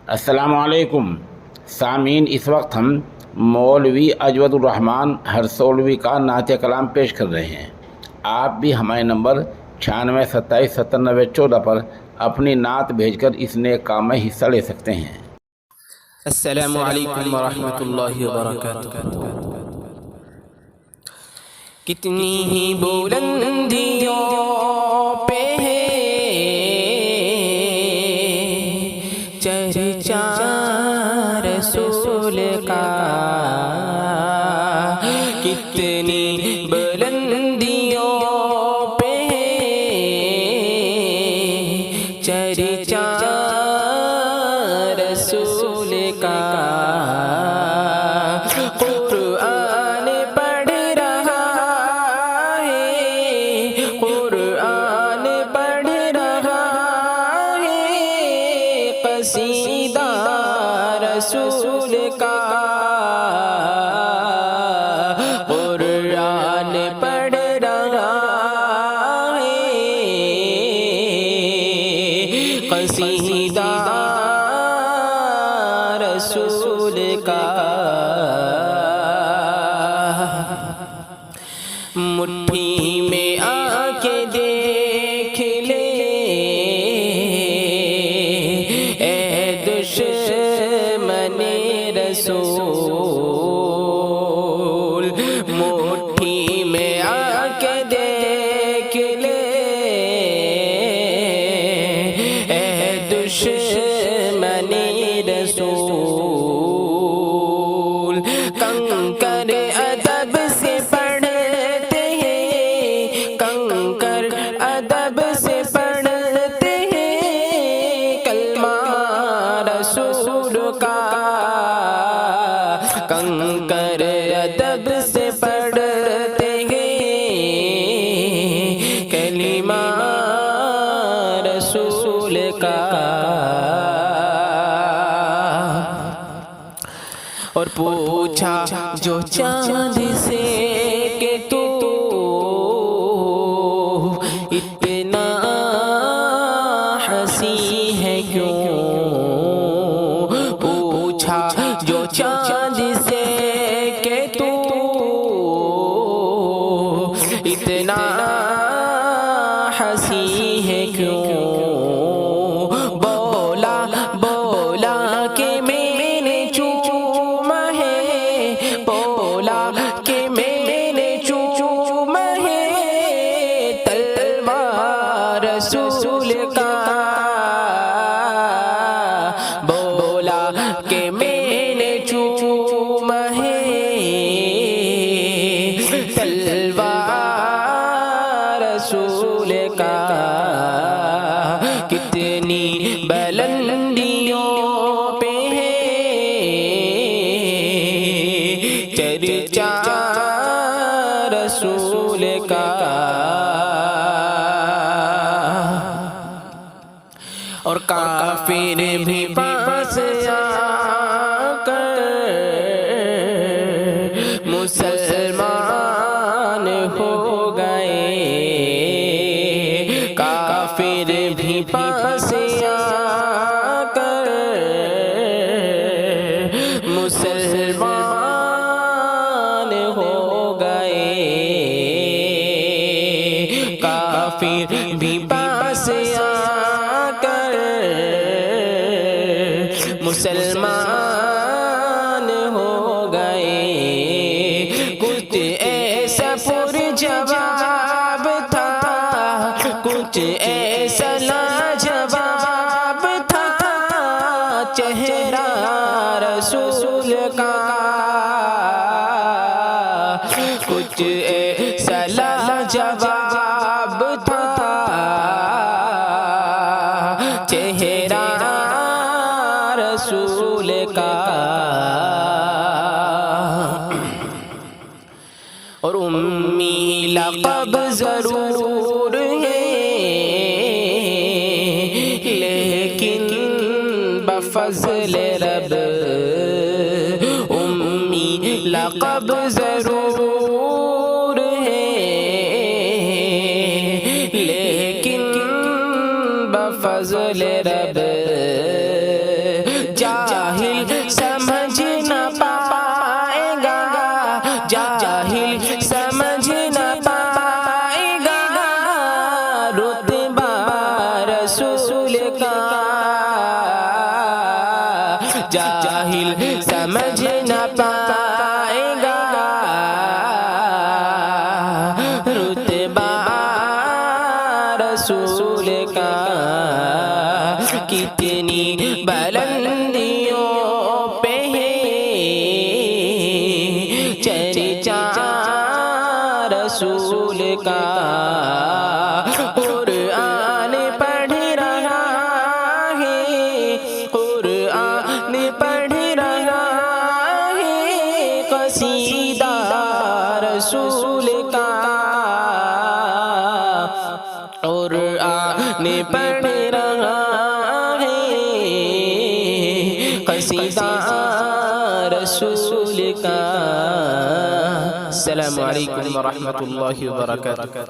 السلام علیکم سامعین، اس وقت ہم مولوی اجود الرحمن ہرسولوی کا نعت کلام پیش کر رہے ہیں۔ آپ بھی ہمارے نمبر 96279714 پر اپنی نعت بھیج کر اس نیک کام میں حصہ لے سکتے ہیں۔ السلام علیکم ورحمۃ اللہ وبرکاتہ۔ کتنی ہی بلندیوں پہ ہے چرچا رسول کا، کتنی بلندیوں پہ چرچا رسول کا۔ قرآن پڑھ رہا ہے، قرآن پڑھ رہا ہے، قصیدہ رسول کا۔ قرآن پڑھ رہا ہے، قصیدہ رسول کا۔ مٹھی میں آ کے دیکھ لے اے دشمن رسول، مٹھی میں آ کے دیکھ لے اے دشمن رسول۔ کنکر ادب سے پڑھتے ہیں، کنکر ادب سے پڑھتے ہیں کلمہ رسول کا۔ کنکر ادب سے پڑھتے ہیں کلمہ رسول کا۔ اور پوچھا جو چاند سے کہ تو اتنا حسین ہے کیوں، پوچھا جو چاند سے کہ تو اتنا حسین ہے کیوں، بولا بولا کہ میں نے چوما ہے، بولا کہ میں نے چوما ہے تلوار رسول کا۔ بولا کہ میں نے چوما ہے تلوار رسول کا۔ کتنی بلندیوں پہ ہے چرچا رسول کا۔ اور کافر بھی پاس آ کر مسلمان ہو گئے، کافر بھی پاس آ کر مسلمان ہو گئے، کافر بھی پاس آ کر مسلمان ہو گئے۔ کچھ ایسا پر جواب تھا، کچھ ایسا لاجواب تھا چہرہ رسول کا، کچھ ایسا لاجواب تھا چہرہ رسول کا۔ اور امی لقب ضرور ہے لیکن بفضل رب، امی لقب ضرور ہے لیکن بفضل رب جاہل سمجھ نہ پائے گا رتبہ رسول کا کتنی بلندیوں پہ ہے چرچا رسول کا قرآن پڑھ رہا ہے قرآن پڑھ رہا ہے قصیدہ رسول کا قرآن پڑھ رہا ہے قصیدہ رسول کا۔ السلام علیکم ورحمۃ اللہ وبرکاتہ۔